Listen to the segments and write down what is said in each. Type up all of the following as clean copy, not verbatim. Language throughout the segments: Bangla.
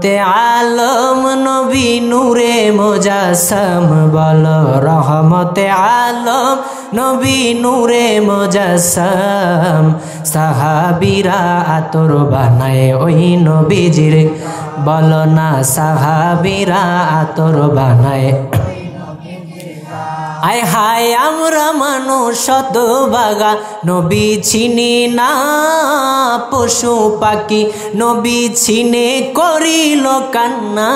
তে আলম নবী নূরে মুজাসসাম বলো রহমতে আলম নবী নূরে মুজাসসাম সাহাবীরা আতর বানায় ওই নবীজির বলো না সাহাবীরা আতর বানায় আয় হায় আমরা মানুষ শতভাগা নবী চিনি না পশু পাখি নবী চিনে করিল কান্না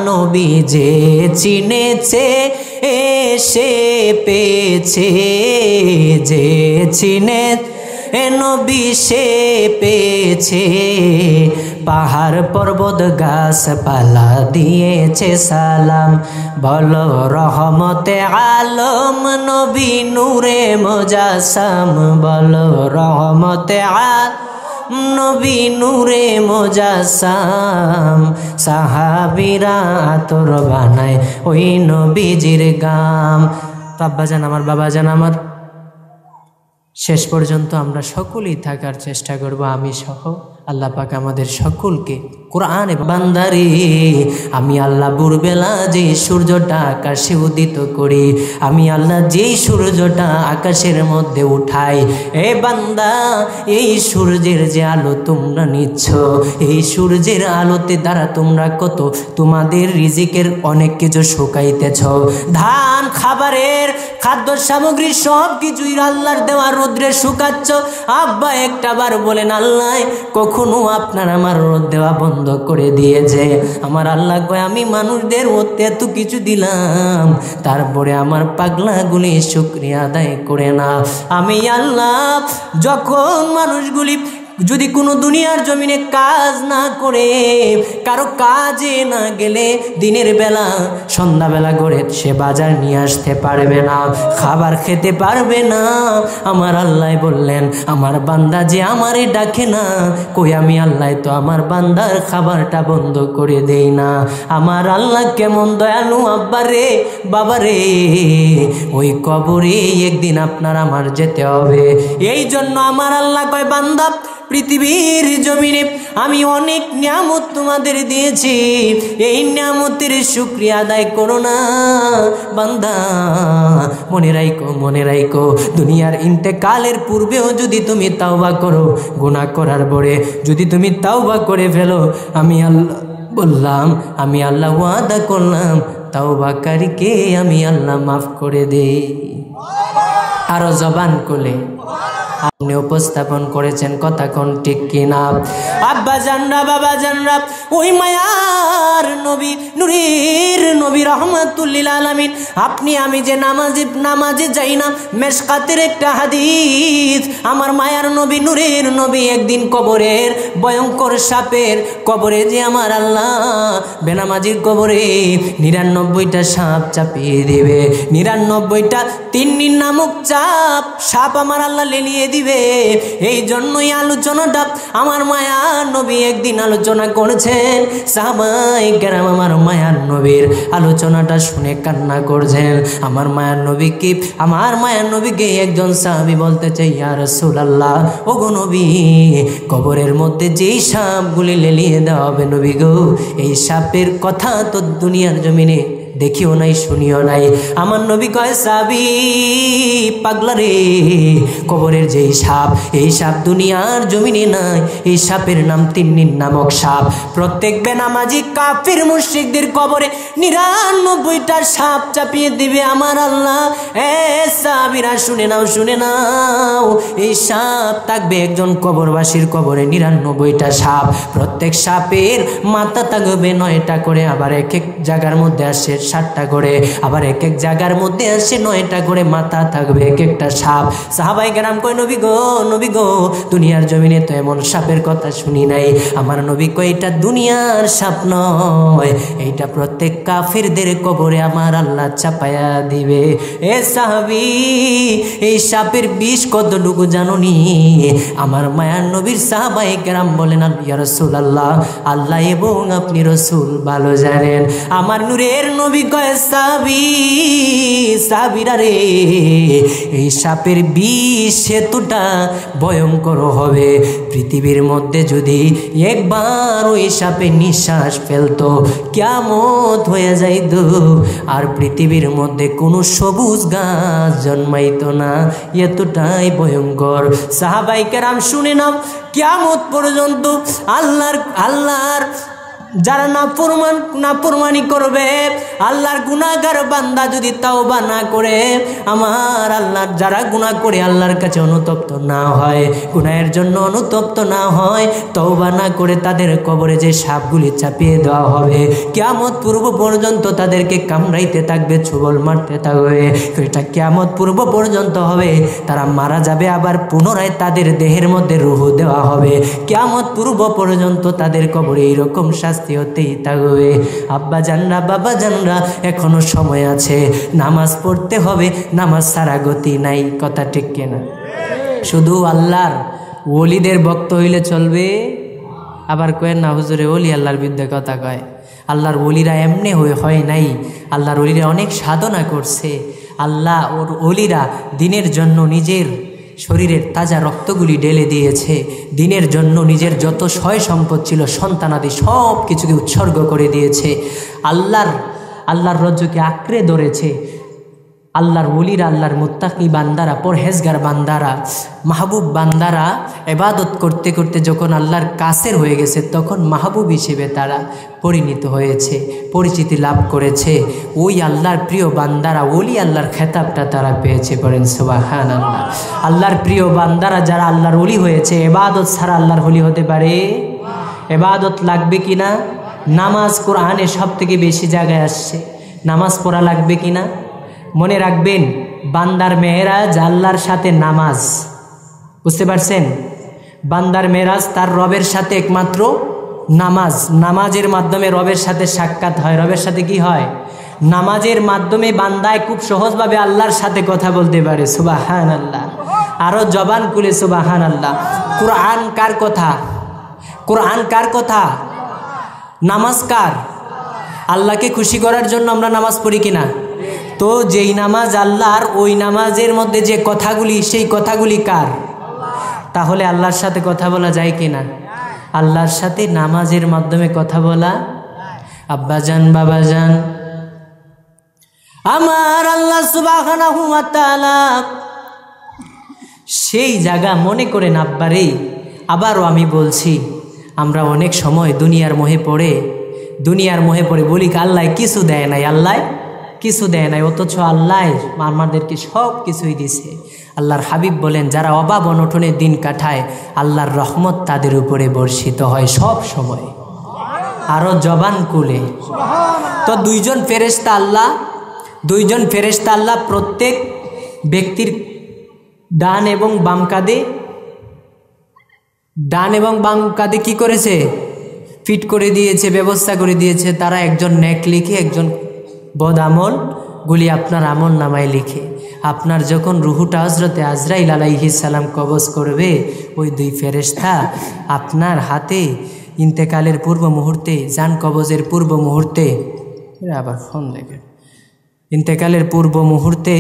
নবী যে চিনেছে এসে পেয়েছে যে চিনে নবী সে পেয়েছে পাহাড় পর্বত গাছপালা দিয়েছে সালাম বলো রহমতে আলম নবী নূরে মুজাসসাম বলো রহমতে আলম নবী নূরে মুজাসসাম সাহাবীরা আতর বানায় ওই নবীজির গাম। আব্বাজান আমার বাবাজান আমার শেষ পর্যন্ত আমরা সকলেই থাকার চেষ্টা করব আমি সহ আল্লাহ পাক আমাদের সকলকে কোরআনে বান্দারে আমি আল্লাহ ভোরবেলা যে সূর্যটা আকাশে উদিত করি আমি আল্লাহ যেই সূর্যটা আকাশের মধ্যে উঠাই এ বান্দা এই সূর্যের যে আলো তোমরা নিচ্ছ এই সূর্যের আলোতে দ্বারা তোমরা কত তোমাদের রিজিকের অনেক কিছু শুকাইতেছ ধান খাবারের খাদ্য সামগ্রী সব কিছুই আল্লাহর দেওয়া রোদ্রে শুকাচ্ছ আব্বা একটা বার বলেন আল্লাহ কখনো আপনার আমার রোদ দেওয়া বন্ধ করে দিয়েছে আমার আল্লাহ কয় আমি মানুষদের ওতে এত কিছু দিলাম তারপরে আমার পাগলাগুলি শুকরিয়া আদায় করে না আমি আল্লাহ যখন মানুষগুলি যদি কোনো দুনিয়ার জমিনে কাজ না করে কারো কাজে না গেলে দিনের বেলা সন্ধ্যাবেলা করে সে বাজার নিয়ে আসতে পারবে না খাবার খেতে পারবে না আমার আল্লাহ বললেন আমার বান্দা যে আমারে ডাকে না কই আমি আল্লাহ তো আমার বান্দার খাবারটা বন্ধ করে দেই না আমার আল্লাহ কেমন দয়ালু আব্বা রে বাবা রে ওই কবরে একদিন আপনার আমার যেতে হবে এই জন্য আমার আল্লাহ কয় বান্দা পৃথিবীর জমিনে আমি অনেক নিয়ামত তোমাদের দিয়েছি এই নিয়ামতের শুকরিয়া আদায় করো না বান্দা মনে রাখো দুনিয়ার ইন্তেকালের পূর্বেও যদি তুমি তাওবা করো গুনাহ করার পরে যদি তুমি তাওবা করে ফেলো আমি আল্লাহ বললাম আমি আল্লাহ ওয়াদা করলাম তাওবাকারীকে আমি আল্লাহ মাফ করে দেই আরো জবান কোলে আপনি উপস্থাপন করেছেন কথা কোন ঠিক কিনা আব্বা জানরা বাবা জানরা ওই মায়ার নবী নূরের নবী রাহমাতুল লিল আলামিন আপনি আমি যে নামাজে যাই না মেশকাতের একটা হাদিস আমার মায়ার নবী নূরের নবী একদিন কবরের ভয়ঙ্কর সাপের কবরে যে আমার আল্লাহ বেনামাজির কবরে ৯৯টা সাপ চাপিয়ে দিবে ৯৯টা তিন্নি নামক সাপ আমার আল্লাহ লেলিয়ে দিবে এই জন্যই আলোচনাটা আমার মায়ার নবী একদিন আলোচনা করেছেন সাহাবায়ে কেরাম আমার মায়ার নবীর আলোচনাটা শুনে কান্না করছেন আমার মায়ার নবীকে একজন সাহাবী বলতে চাই ইয়া রাসূলুল্লাহ ওগো নবী কবরের মধ্যে যেই সাপগুলি লেলিয়ে দেওয়া হবে নবী গো এই সাপের কথা তো দুনিয়ার জমিনে দেখিও নাই শুনিও নাই আমার নবী কয় সাহাবী পাগলা রে কবরের যেই সাপ এই সাপ দুনিয়ার জমিনে নাই এই সাপের নাম তিন্নি নামক সাপ প্রত্যেক বেনামাজি কাফির মুশরিকদের কবরে ৯৯টা সাপ চাপিয়ে দিবে আমার আল্লাহ এ সাহাবীরা শুনে নাও এই সাপ থাকবে একজন কবরবাসীর কবরে ৯৯টা সাপ প্রত্যেক সাপের মাথা থাকবে 9টা করে আবার এক এক জায়গার মধ্যে আসে 7টা করে আবার এক এক জায়গার মধ্যে আসে 9টা করে মাথা থাকবে এক একটা সাপ সাহাবায়ে কেরাম কয় নবী গো দুনিয়ার জমিনে তো এমন সাপের কথা শুনি নাই আমার নবী কয় এটা দুনিয়ার সাপ নয় এইটা প্রত্যেক কাফিরদের কবরে আমার আল্লাহ চাপায়া দিবে এ সাহাবী এই সাপের বিষ কতটুকু জানোনি আমার মায়ার নবীর সাহাবায়ে কেরাম বলেন ইয়া রাসূলুল্লাহ আল্লাহ এবং আপনি রাসূল ভালো জানেন আমার নূরের নবী নবী কয় সাহাবীরা রে, এই সাপের বিষ এতটা ভয়ঙ্কর হবে, পৃথিবীর মধ্যে যদি একবার ওই সাপে নিঃশ্বাস ফেলতো কিয়ামত হয়ে যাইত, আর পৃথিবীর মধ্যে কোনো সবুজ গাছ জন্মাইতো না, এতটাই ভয়ঙ্কর। সাহাবায়ে কেরাম শুনে নাও, কিয়ামত পর্যন্ত আল্লাহর যারা নাফরমানি করবে, আল্লাহর গুনাহগার বান্দা যদি তাওবা না করে, আমার আল্লাহর যারা গুনাহ করে আল্লাহর কাছে অনুতপ্ত না হয়, গুনাহের জন্য অনুতপ্ত না হয়, তাওবা না করে, তাদের কবরে যে সাপগুলি চাপিয়ে দেওয়া হবে, কিয়ামত পূর্ব পর্যন্ত তাদেরকে কামড়াইতে থাকবে, ছোবল মারতে থাকবে। এটা কিয়ামত পূর্ব পর্যন্ত হবে, তারা মারা যাবে, আবার পুনরায় তাদের দেহের মধ্যে রূহ দেওয়া হবে। কিয়ামত পূর্ব পর্যন্ত তাদের কবরে এইরকম শাস্তি হতেই থাকবে। আব্বা জানরা, বাবা জানরা, এখনো সময় আছে, নামাজ পড়তে হবে, নামাজ ছাড়া গতি নাই। কথা ঠিক কিনা? শুধু আল্লাহর ওলিদের ভক্ত হইলে চলবে? আবার কয়েন না হুজুরে ওলি আল্লাহর বিরুদ্ধে কথা কয়। আল্লাহর ওলিরা এমনি হয় নাই, আল্লাহর ওলিরা অনেক সাধনা করছে। আল্লাহ ওর ওলিরা দিনের জন্য নিজের শরীরের তাজা রক্তগুলি ঢেলে দিয়েছে, দিনের জন্য নিজের যত সয় সম্পদ ছিল, সন্তানাদি সব কিছুকে উৎসর্গ করে দিয়েছে, আল্লাহর রজ্জুকে আঁকড়ে ধরেছে। আল্লাহর ওলিরা, আল্লাহর মুত্তাকি বান্দারা, পরহেজগার বান্দারা, মাহবুব বান্দারা ইবাদত করতে করতে যখন আল্লাহর কাছের হয়ে গেছে, তখন মাহবুব হিসেবে তারা পরিণত হয়েছে, পরিচিতি লাভ করেছে। ওই আল্লাহর প্রিয় বান্দারা ওলি আল্লাহর খেতাবটা তারা পেয়েছে। পড়েন সুবহানাল্লাহ। আল্লাহর প্রিয় বান্দারা যারা আল্লাহর ওলি হয়েছে, ইবাদত ছাড়া আল্লাহর ওলি হতে পারে? ইবাদত লাগবে কিনা? নামাজ কোরআনে সব থেকে বেশি জায়গায় আসছে, নামাজ পড়া লাগবে কিনা? মনে রাখবেন, বান্দার মেরাজ আল্লাহর সাথে নামাজ। বুঝতে পারছেন? বান্দার মেরাজ তার রবের সাথে একমাত্র নামাজ। নামাজের মাধ্যমে রবের সাথে সাক্ষাৎ হয়। রবের সাথে কি হয়? নামাজের মাধ্যমে বান্দায় খুব সহজভাবে আল্লাহর সাথে কথা বলতে পারে। সুবহানাল্লাহ। আরো জবান খুলে সুবহানাল্লাহ। কুরআন কার কথা? কুরআন কার কথা? নামাজ কার? আল্লাহকে খুশি করার জন্য আমরা নামাজ পড়ি কিনা? তো যেই নামাজ আল্লাহর, ওই নামাজের মধ্যে যে কথাগুলি, সেই কথাগুলি কার? তাহলে আল্লাহর সাথে কথা বলা যায় কিনা? আল্লাহর সাথে নামাজের মাধ্যমে কথা বলা। আব্বাজান, বাবাজান, আমার আল্লাহ সুবহানাহু ওয়া তাআলা সেই জায়গা মনে করেন আব্বারে। আবারও আমি বলছি, আমরা অনেক সময় দুনিয়ার মোহে পড়ে বলি আল্লাহ কিছু দেয় নাই, আল্লাহ কিছু দেয় নাই, অথচ আল্লাহ আমাদেরকে সব কিছুই দিছে। আল্লাহর হাবিব বলেন, যারা অভাব অনটনে দিন কাটায়, আল্লাহর রহমত তাদের উপরে বর্ষিত হয় সব সময়। আরো জবান কুলে। তো দুইজন ফেরেশতা আল্লাহ প্রত্যেক ব্যক্তির ডান এবং বাম কাঁধে কি করেছে? ফিট করে দিয়েছে, ব্যবস্থা করে দিয়েছে। তারা একজন নেক লিখে, একজন বদ আমল গুলি আপনার আমল নামায় লিখে। আপনার যখন রুহুটা হযরতে আজরাইল আলাইহিস সালাম কবজ করবে, ওই দুই ফেরেশতা আপনার হাতে ইন্তেকালের পূর্ব মুহূর্তে, জান কবজের পূর্ব মুহূর্তে, আবার ফোন দেখেন, ইন্তেকালের পূর্ব মুহূর্তে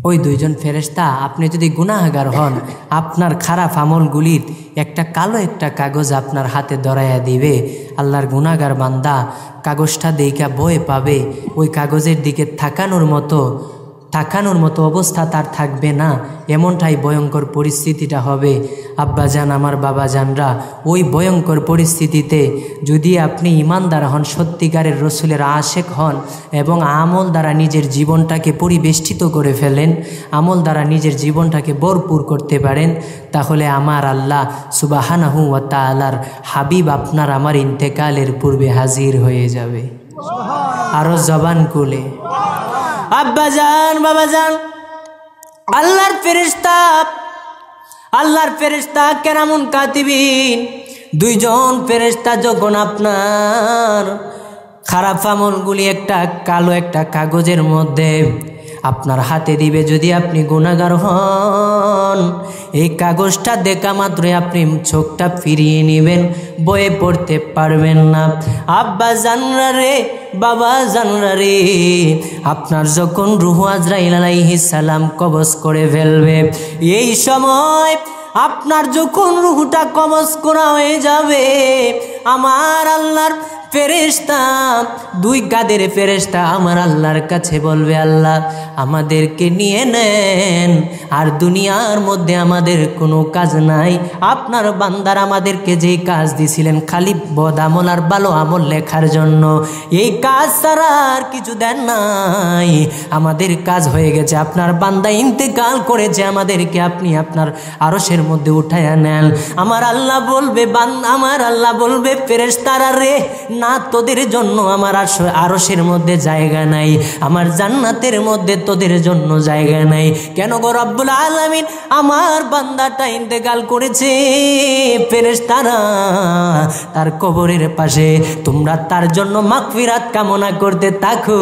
ওই দুইজন ফেরেশতা, আপনি যদি গুনাহগার হন, আপনার খারাপ আমলগুলির একটা কালো একটা কাগজ আপনার হাতে ধরাইয়া দিবে। আল্লাহর গুনাহগার বান্দা কাগজটা দেইখা ভয় পাবে, ওই কাগজের দিকে তাকানোর মতো অবস্থা তার থাকবে না, এমনটাই ভয়ঙ্কর পরিস্থিতিটা হবে। আব্বাজান, আমার বাবাজানরা, ওই ভয়ঙ্কর পরিস্থিতিতে যদি আপনি ইমানদার হন, সত্যিকারের রসুলের আশেক হন এবং আমল দ্বারা নিজের জীবনটাকে পরিবেষ্টিত করে ফেলেন, আমল দ্বারা নিজের জীবনটাকে ভরপুর করতে পারেন, তাহলে আমার আল্লাহ সুবহানাহু ওয়া তাআলার হাবিব আপনার আমার ইন্তেকালের পূর্বে হাজির হয়ে যাবে। আরো জবান খুলে। আব্বাজান, বাবাজান, আল্লাহর ফেরেশতা কেরামুন কাতিবিন, দুইজন ফেরেশতা যখন আপনার খারাপ আমলগুলি একটা কালো একটা কাগজের মধ্যে আপনার হাতে দিবে, যদি আপনি গুনাহগার হন এই কাগজটা দেখা মাত্রই আপনি চোখটা ফিরিয়ে নেবেন, বয়ে পড়তে পারবেন না। আব্বা জানরা রে, বাবা জানরা রে, আপনার যখন রূহ আজরাইল আলাইহিস সালাম কবজ করে ফেলবে, এই সময় আপনার যখন রূহটা কবজ করা হয়ে যাবে, আমার আল্লাহর ফেরেশতা, দুই কাদের ফেরেশতা আমার আল্লাহর কাছে বলবে, আল্লাহ আমাদেরকে নিয়ে নেন, আর দুনিয়ার মধ্যে আমাদের কোনো কাজ নাই। আপনার বান্দার আমাদেরকে যেই কাজ দিছিলেন খালি বদ আমল আর ভালো আমল লেখার জন্য, এই কাজ ছাড়া আর কিছু দেন নাই। আমাদের কাজ হয়ে গেছে, আপনার বান্দা ইন্তেকাল করেছে, আমাদেরকে আপনি আপনার আরশের মধ্যে উঠাইয়া নেন। আমার আল্লাহ বলবে, আমার আল্লাহ বলবে, ফেরেশতারা রে, না তোদের জন্য আমার আরশের মধ্যে জায়গা নাই, আমার জান্নাতের মধ্যে তোদের জন্য জায়গা নাই। কেন গো রব্বুল আলামিন, আমার বান্দাটা ইন্তেকাল করেছে, ফেরেশতারা তার কবরের পাশে, তোমরা তার জন্য মাগফিরাত কামনা করতে থাকো,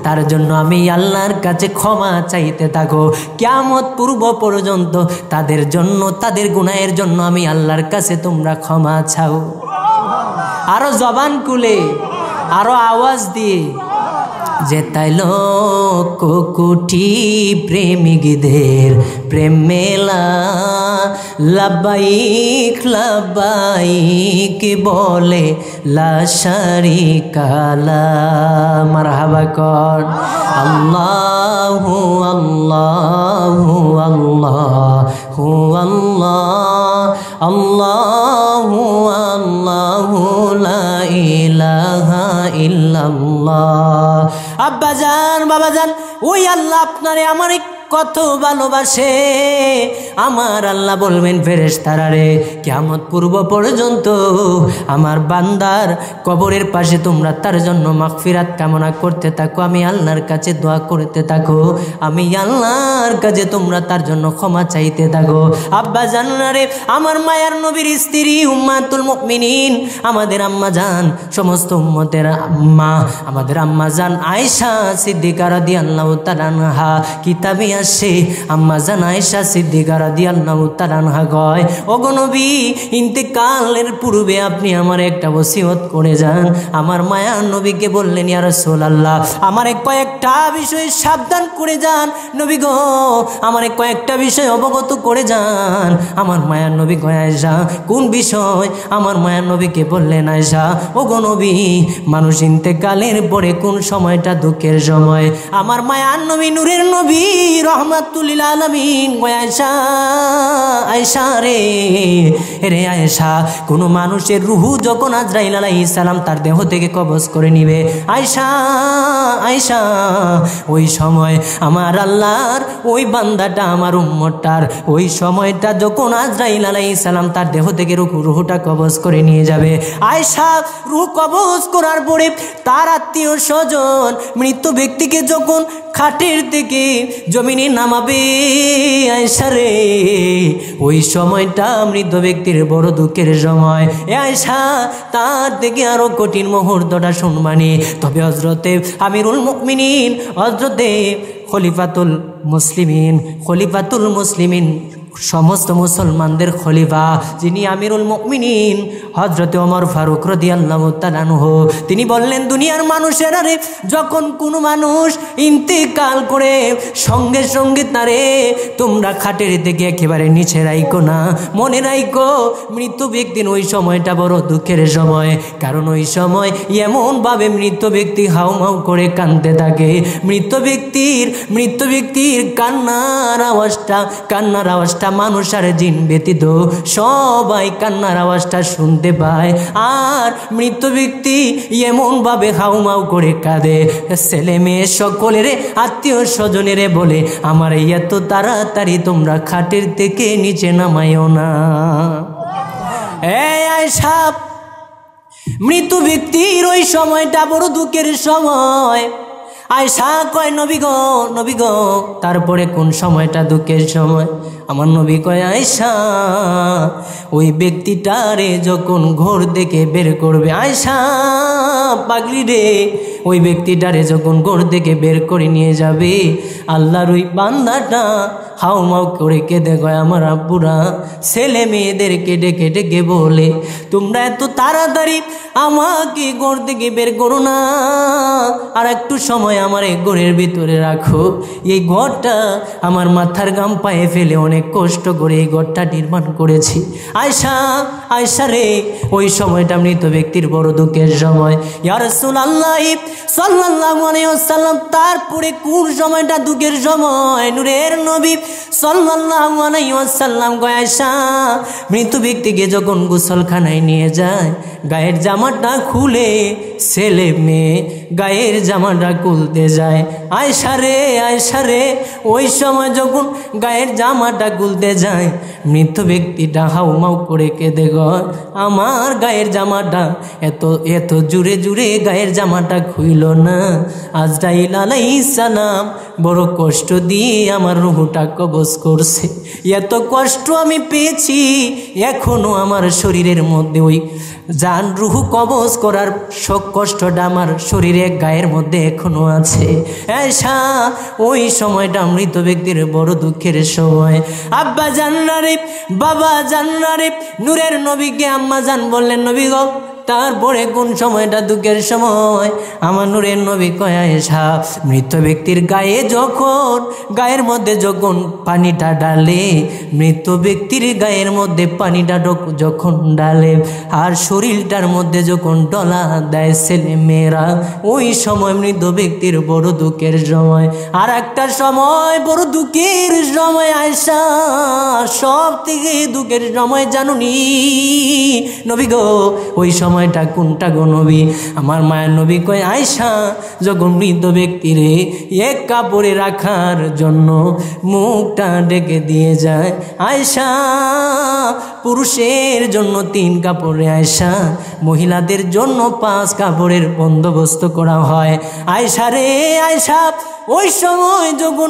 তার জন্য আমি আল্লাহর কাছে ক্ষমা চাইতে থাকো, কিয়ামত পূর্ব পর্যন্ত তাদের জন্য, তাদের গুনাহের জন্য আমি আল্লাহর কাছে তোমরা ক্ষমা চাও। আরো জবান খুলে, আরো আওয়াজ দিয়ে, যে তাইল কোটি প্রেমিকদের প্রেম মেলা, লাব্বাইক লাব্বাইক বলে লা শারিকা লা। মারহাবা কর। আল্লাহু আল্লাহু আল্লাহু আল্লাহ, আল্লাহু আল্লাহু লা ইলাহা ইল্লাল্লাহ। আব্বাজান, বাবাজান, ওই আল্লাহ আপনারে আমারে কত ভালোবাসে। আমার আল্লাহ বলবেন, ফেরেশতারা রে, কিয়ামত পূর্ব পর্যন্ত আমার বান্দার কবরের পাশে তোমরা তার জন্য মাগফিরাত কামনা করতে থাকো, আমি আল্লাহর কাছে দোয়া করতে থাকো, আমি আল্লাহর কাছে তোমরা তার জন্য ক্ষমা চাইতে থাকো। আব্বা জানরা রে, আমার মায়ার নবীর স্ত্রী উম্মাতুল মুমিনিন, আমাদের আম্মা জান, সমস্ত উম্মতের আম্মা, আমাদের আম্মা জান আয়েশা সিদ্দিকা রাদিয়াল্লাহু তাআলা আনহা, কিতাবে আসে আম্মা জান আয়েশা সিদ্দিকা রাদিয়াল্লাহু তাআলা আনহা কয়, ওগো নবী, ইন্তেকালের পূর্বে আপনি আমার একটা ওসিয়ত করে যান। আমার মায়া নবীকে বললেন, ইয়া রাসূলুল্লাহ, আমারে কয়েকটা বিষয়ে সাবধান করে যান নবী গো, আমারে কয়েকটা বিষয় অবগত করে যান। আমার মায়ার নবী কয়, আয়েশা কোন বিষয়? আমার মায়ার নবীকে বললেন, আয়েশা ওগো নবী, মানুষ ইন্তেকালের পরে কোন সময়টা দুঃখের সময়। আমার মায়ার নবী, নূরের নবী, রহমাতুল লিল আলামিন কয়, আয়েশা, আয়েশা রে, রে আয়েশা, কোন মানুষের রূহ যখন আজরাইল আলাইহিস সালাম তার দেহ থেকে কবজ করে নিবে, আয়েশা, আয়েশা, ওই সময় আমার আল্লাহর ওই বান্দাটা, আমার উম্মতটার ওই সময়টা যখন আজরাইল আলাইহিস সালাম তার দেহ থেকে রূহটা কবজ করে নিয়ে যাবে, আয়েশা রূহ কবজ করার পরে তার আত্মীয় স্বজন মৃত ব্যক্তিকে যখন খাটের থেকে জমিনে নামাবে, আয়েশা রে, ওই সময়টা মৃত ব্যক্তির বড় দুঃখের সময়। আয়েশা, তার থেকে আরো কঠিন মুহূর্তটা শুনবানি। তবে হযরতে আমিরুল মুমিনিন, হযরতে খলিফাতুল মুসলিমিন, খলিফাতুল মুসলিমিন, সমস্ত মুসলমানদের খলিফা যিনি আমিরুল মুমিনিন হযরতে ওমর ফারুক রাদিয়াল্লাহু তাআলা আনহু, তিনি বললেন, দুনিয়ার মানুষেরা রে, যখন কোনো মানুষ ইন্তেকাল করে সঙ্গে সঙ্গে তারে তোমরা খাটের থেকে একেবারে নিচে রাইকো না, মনে রাইকো মৃত ব্যক্তির ওই সময়টা বড় দুঃখের সময়। কারণ ওই সময় এমনভাবে মৃত ব্যক্তি হাউমাউ করে কাঁদতে থাকে, মৃত ব্যক্তির কান্নার আওয়াজটা মানুষ আর জিন ব্যতীত সবাই কান্নার আওয়াজটা শুনতে পায়। আর মৃত ব্যক্তি এমন ভাবে হাউমাউ করে কাঁদে, ছেলে মেয়ে সকলের আত্মীয় স্বজনের বলে, আমার এত তাড়াতাড়ি তোমরা খাটের থেকে নিচে নামাইও না। এই আয়েশা, মৃত ব্যক্তির ওই সময়টা বড় দুঃখের সময়। আয়েশা কয় নবী গো তারপরে কোন সময়টা দুঃখের সময়? আমার নবী কয় আয়েশা ওই ব্যক্তিটারে যখন ঘর থেকে বের করবে, আয়েশা পাগলি রে, ওই ব্যক্তিটারে যখন ঘর থেকে বের করে নিয়ে যাবে, আল্লাহর ওই বান্দাটা হাউমাউ করে কেঁদে কয় আমার আব্বুরা ছেলে মেয়েদেরকে ডেকে ডেকে বলে তোমরা এত তাড়াতাড়ি আমাকে ঘর থেকে বের করো না, আর একটু সময় আমার এই ঘরের ভিতরে রাখো। এই ঘরটা আমার মাথার গাম পায়ে ফেলে অনেক কষ্ট করে এই ঘরটা নির্মাণ করেছি। আয়েশা রে, ওই সময়টা মৃত ব্যক্তির বড় দুঃখের সময়। ইয়া রাসূলুল্লাহ সাল্লাল্লাহু আলাইহি ওয়াসাল্লাম, তারপরে কোন সময়টা দুঃখের সময়? নূরের নবী সাল্লাল্লাহু আলাইহি ওয়াসাল্লাম কয় আয়েশা মৃত ব্যক্তিকে যখন গোসলখানায় নিয়ে যায়, গায়ের জামাটা খুলে ছেলে মেয়ে গায়ের জামাটা খুলতে যায়। আয়েশা রে ওই সময় যখন গায়ের জামাটা খুলতে যায়, মৃত ব্যক্তিটা হাউমাউ করে কেঁদে গয় আমার গায়ের জামাটা এত জুড়ে জুড়ে গায়ের জামাটা খুইল না। আজরাইল আলাইহিস সালাম বড় কষ্ট দিয়ে আমার রূহটা কবজ করছে। এত কষ্ট আমি পেয়েছি, এখনো আমার শরীরের মধ্যে ওই জান রুহ কবজ করার কষ্টটা আমার শরীরে গায়ের মধ্যে এখনো আছে। আয়েশা ওই সময়টা মৃত ব্যক্তির বড় দুঃখের সময়। আব্বা জান্নারে বাবা জান্নারে নূরের নবীকে আম্মা জান বললেন নবী গো তারপরে কোন সময়টা দুঃখের সময়? আমার নূরের নবী কয় আয়েশা মৃত ব্যক্তির গায়ের মধ্যে যখন পানিটা ডালে, মৃত ব্যক্তির গায়ের মধ্যে পানিটা যখন ডালে আর শরীরটার মধ্যে যখন ডলা দেয় ছেলে মেয়েরা, ওই সময় মৃত ব্যক্তির বড় দুঃখের সময়। আর একটা সময় বড় দুঃখের সময় আয়েশা, সব থেকে দুঃখের সময় জানুনি নবী গো, ওই সময়টা কোনটা গো নবী? আমার মায়ের নবী কয় আয়েশা যখন মৃত ব্যক্তিরে এক কাপড়ে রাখার জন্য মুখটা ডেকে দিয়ে যায়। আয়েশা পুরুষের জন্য 3 কাপড়ে, আয়েশা মহিলাদের জন্য 5 কাপড়ের বন্দোবস্ত করা হয়। আয়েশা রে আয়েশা ওই সময় যখন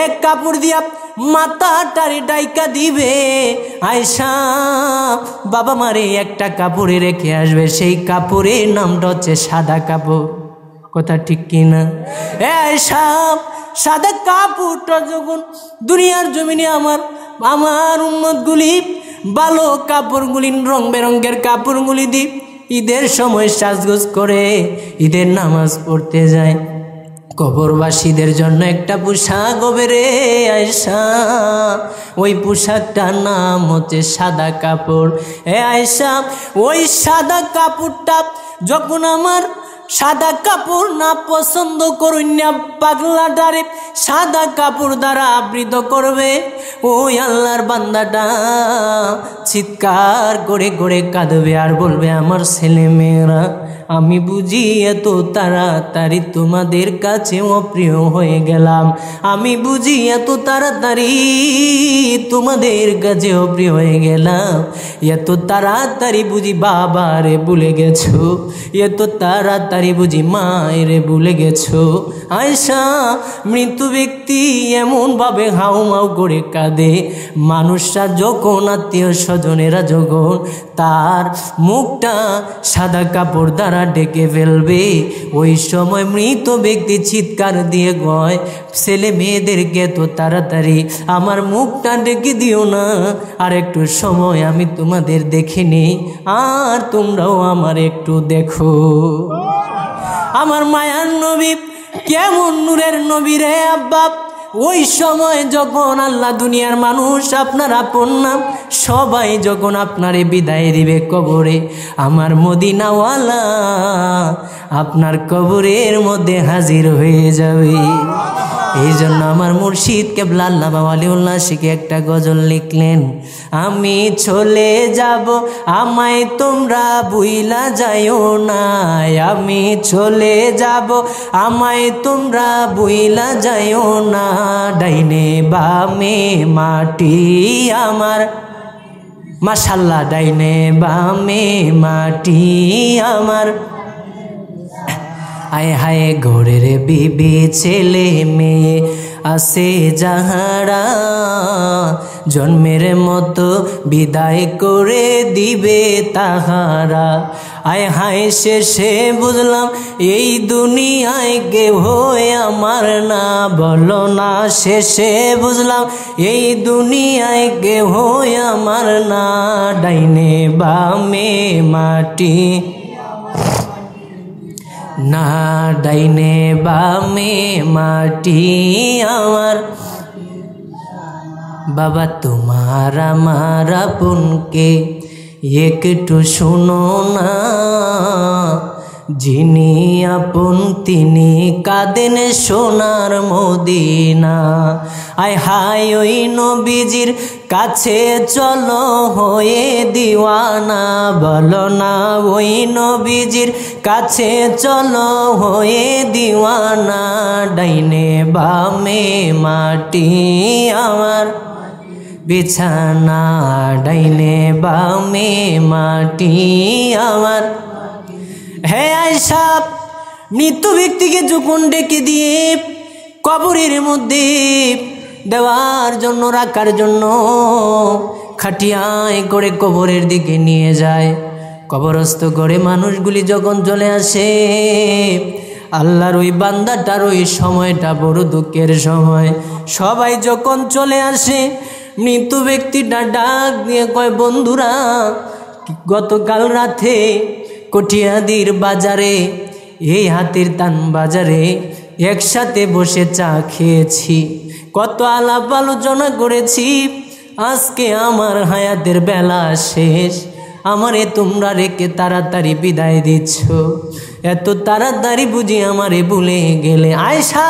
এক কাপড় দিয়া মাথাটারে ডাইকা দিবে, আয়েশা বাবা মারে একটা কাপড়ে রেখে আসবে, সেই কাপড়ের নামটা হচ্ছে সাদা কাপড়। কথা ঠিক কিনা? আয়েশা সাদা কাপড়টা যখন দুনিয়ার জমিনে আমার উম্মতগুলি ভালো কাপড়গুলি রং বেরঙের কাপড়গুলি দি ঈদের সময় সাজগোজ করে ঈদের নামাজ পড়তে যায়, কবরবাসীদের জন্য একটা পোশাক হবে রে আয়েশা, ওই পোশাকটার নাম হচ্ছে সাদা কাপড়। আয়েশা ওই সাদা কাপড়টা যখন আমার সাদা কাপড় না পছন্দ করুন না পাগলাটারে সাদা কাপড় দ্বারা আবৃত করবে, ওই আল্লাহর বান্দাটা চিৎকার করে করে কাঁদবে আর বলবে আমার ছেলে মেয়েরা আমি বুঝি এত তাড়াতাড়ি তোমাদের কাছে অপ্রিয় হয়ে গেলাম, আমি বুঝি এত তাড়াতাড়ি তোমাদের কাছে অপ্রিয় হয়ে গেলাম, এত তাড়াতাড়ি বুঝি বাবারে ভুলে গেছো, এত তাড়াতাড়ি বুঝি মায়েরে ভুলে গেছো। আয়েশা মৃত ব্যক্তি এমনভাবে হাউমাউ করে কাঁদে, মানুষরা যখন আত্মীয় স্বজনেরা যখন তার মুখটা সাদা কাপড় দ্বারা ডেকে ফেলবে, ওই সময় মৃত ব্যক্তি চিৎকার দিয়ে কয় ছেলে মেয়েদেরকে তো তাড়াতাড়ি আমার মুখটা ডেকে দিও না, আর একটু সময় আমি তোমাদের দেখিনি, আর তোমরাও আমার একটু দেখো। আমার মায়ার নবী কেমন নূরের নবী রে আব্বা, ওই সময় যখন আল্লাহ দুনিয়ার মানুষ আপনার আপন না সবাই যখন আপনারে বিদায় দিবে কবরে, আমার মদিনাওয়ালা আপনার কবরের মধ্যে হাজির হয়ে যাবে। এই জন্য আমার মুর্শিদ কেবলা আল্লামা ওয়ালিউল্লাহ শিখে একটা গজল লিখলেন, আমি চলে যাব আমায় তোমরা ভুইলা যাইও না, আমি চলে যাব আমায় তোমরা ভুইলা যাইও না, ডাইনে বামে মাটি আমার, মাশাআল্লাহ, ডাইনে বামে মাটি আমার, আয় হায় ঘরের বিবি ছেলে মেয়ে আসে যাহারা, জন্মের মতো বিদায় করে দিবে তাহারা। আয় হায় শেষে বুঝলাম এই দুনিয়ায় কেহ আমার না, বলো না শেষে বুঝলাম এই দুনিয়ায় কেহ আমার না। ডাইনে বামে মাটি না, ডাইনে বামে মাটি আমার। বাবা তোমার আমার আপনকে একটু শুনো না, যিনি আপন তিনি কাঁদেন সোনার মদিনা। আয় হায় ওই নবীজির কাছে চলো হয়ে দিওয়ানা, বলো না ওই নবীজির কাছে চলো হয়ে দিওয়ানা। ডাইনে বামে মাটি আমার বিছানা, ডাইনে বামে মাটি আমার। হে আয়েশা, মৃত ব্যক্তিকে যখন ডেকে দিয়ে কবরের মধ্যে দেওয়ার জন্য, রাখার জন্য খাটিয়ায় করে কবরের দিকে নিয়ে যায়, কবরস্থ করে মানুষগুলি যখন চলে আসে, আল্লাহর ওই বান্দাটার ওই সময়টা বড় দুঃখের সময়। সবাই যখন চলে আসে, মৃত ব্যক্তিটা ডাক দিয়ে কয়, বন্ধুরা গতকাল রাতে কটিয়াদির বাজারে, এই হাতির তান বাজারে একসাথে বসে চা খেয়েছি, কত আলাপ আলোচনা করেছি, আজকে আমার হায়াতের বেলা শেষ, আমারে তোমরা রেখে তাড়াতাড়ি বিদায় দিচ্ছ, এত তাড়াতাড়ি বুঝি আমারে ভুলে গেলে। আয়েশা,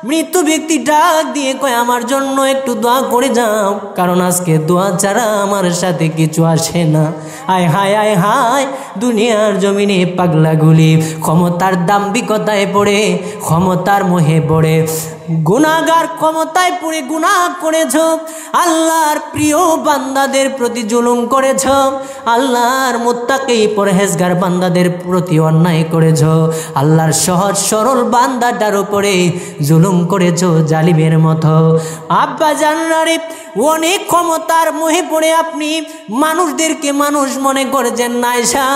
মৃত ব্যক্তি ডাক দিয়ে কয়, আমার জন্য একটু দোয়া করে যাও, কারণ আজকে দোয়া ছাড়া আমার সাথে কিছু আসে না। আয় হায় আয় হায়, দুনিয়ার জমিনে পাগলাগুলি ক্ষমতার দাম্ভিকতায় পড়ে, ক্ষমতার মোহে পড়ে, গুনাহগার ক্ষমতায় পড়ে গুনাহ করেছ, আল্লাহর প্রিয় বান্দাদের প্রতি জুলুম করেছ, আল্লাহর মুত্তাকি পরহেজগার বান্দাদের প্রতি অন্যায় করেছ, আল্লাহর সহজ সরল বান্দাটার উপরে জুলুম করেছ জালিমের মতো। আব্বা জাননারে অনেক ক্ষমতার মোহে পড়ে আপনি মানুষদেরকে মানুষ মনে করেছেন না। আয়েশা,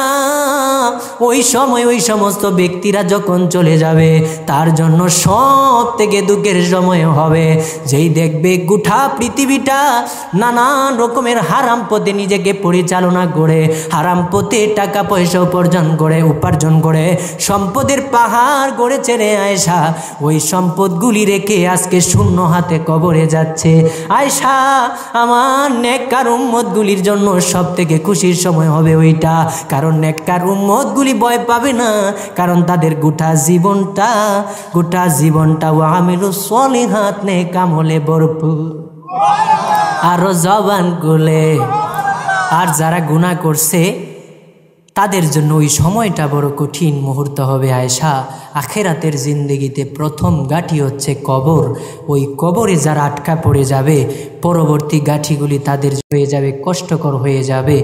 ওই সময় ওই সমস্ত ব্যক্তিরা যখন চলে যাবে, তার জন্য সব থেকে দুঃখের সময় হবে, যেই দেখবে গোটা পৃথিবীটা নানান রকমের হারাম পথে নিজেকে পরিচালনা করে, হারাম পথে টাকা পয়সা উপার্জন করে সম্পদের পাহাড় গড়েছে রে আয়েশা, ওই সম্পদগুলি রেখে আজকে শূন্য হাতে কবরে যাচ্ছে। আয়েশা, আমার নেককার উম্মতগুলির জন্য সব থেকে খুশির সময় হবে ওইটা, কারণ নেককার উম্মতগুলি ভয় পাবে না, কারণ তাদের গোটা জীবনটা ওয়ামিলুস সলিহাত নেক আমলে ভরপুর, আরো জবান খুলে। আর যারা গুনাহ করছে তাদের জন্য ওই সময়টা বড় কঠিন মুহূর্ত হবে। আয়েশা, আখেরাতের জিন্দেগিতে প্রথম গাঠি হচ্ছে কবর, ওই কবরে যারা আটকা পড়ে যাবে, পরবর্তী গাঠিগুলি তাদের হয়ে যাবে, কষ্টকর হয়ে যাবে।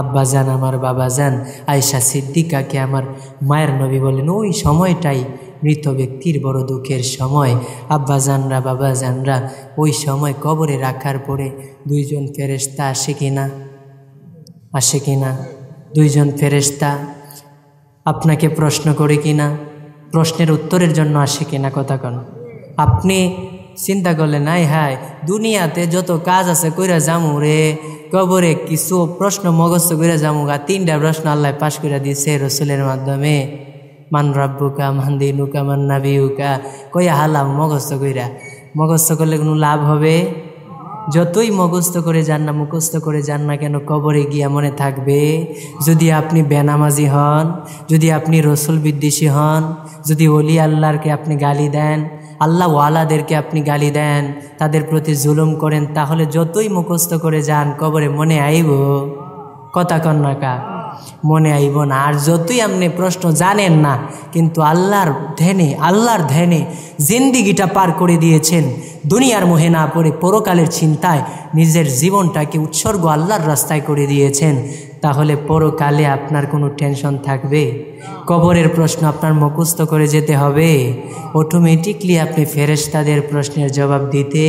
আব্বাজান, আমার বাবাজান আয়েশা সিদ্দিকাকে আমার মায়ের নবী বলেন, ওই সময়টাই মৃত ব্যক্তির বড় দুঃখের সময়। আব্বাজানরা, বাবাজানরা, ওই সময় কবরে রাখার পরে দুইজন ফেরেশতা আসে কিনা? দুইজন ফেরেশতা আপনাকে প্রশ্ন করে কিনা? প্রশ্নের উত্তরের জন্য আসে কিনা? কথা কোন? আপনি চিন্তা করলেন, নাই হায় দুনিয়াতে যত কাজ আছে কইরা যামু রে, কবরে কিছু প্রশ্ন মগস্থ কইরা যামু গা। 3টা প্রশ্ন আল্লাহ পাশ করে দিয়েছে রসুলের মাধ্যমে, মান রাব্বুকা, মান দিনুকা, মান নাবিয়ুকা, কইয়া হালাম মগস্থ করলে কোনো লাভ হবে? যতই মুখস্থ করে যান না কেন, কবরে গিয়া মনে থাকবে। যদি আপনি বেনামাজি হন, যদি আপনি রসুল বিদ্বেষী হন, যদি ওলি আল্লাহরকে আপনি গালি দেন, আল্লাহ ওয়ালাদেরকে আপনি গালি দেন, তাদের প্রতি জুলুম করেন, তাহলে যতই মুখস্থ করে যান কবরে মনে আইব? কথা কন্যাকা মনে আইব না। আর যতই আপনি প্রশ্ন জানেন না, কিন্তু আল্লাহর ধ্যানে জিন্দিগিটা পার করে দিয়েছেন, দুনিয়ার মোহে না পড়ে পরকালের চিন্তায় নিজের জীবনটাকে উৎসর্গ আল্লাহর রাস্তায় করে দিয়েছেন, তাহলে পরকালে আপনার কোনো টেনশন থাকবে? কবরের প্রশ্ন আপনার মুখস্থ করে যেতে হবে, অটোমেটিকলি আপনি ফেরেশতাদের প্রশ্নের জবাব দিতে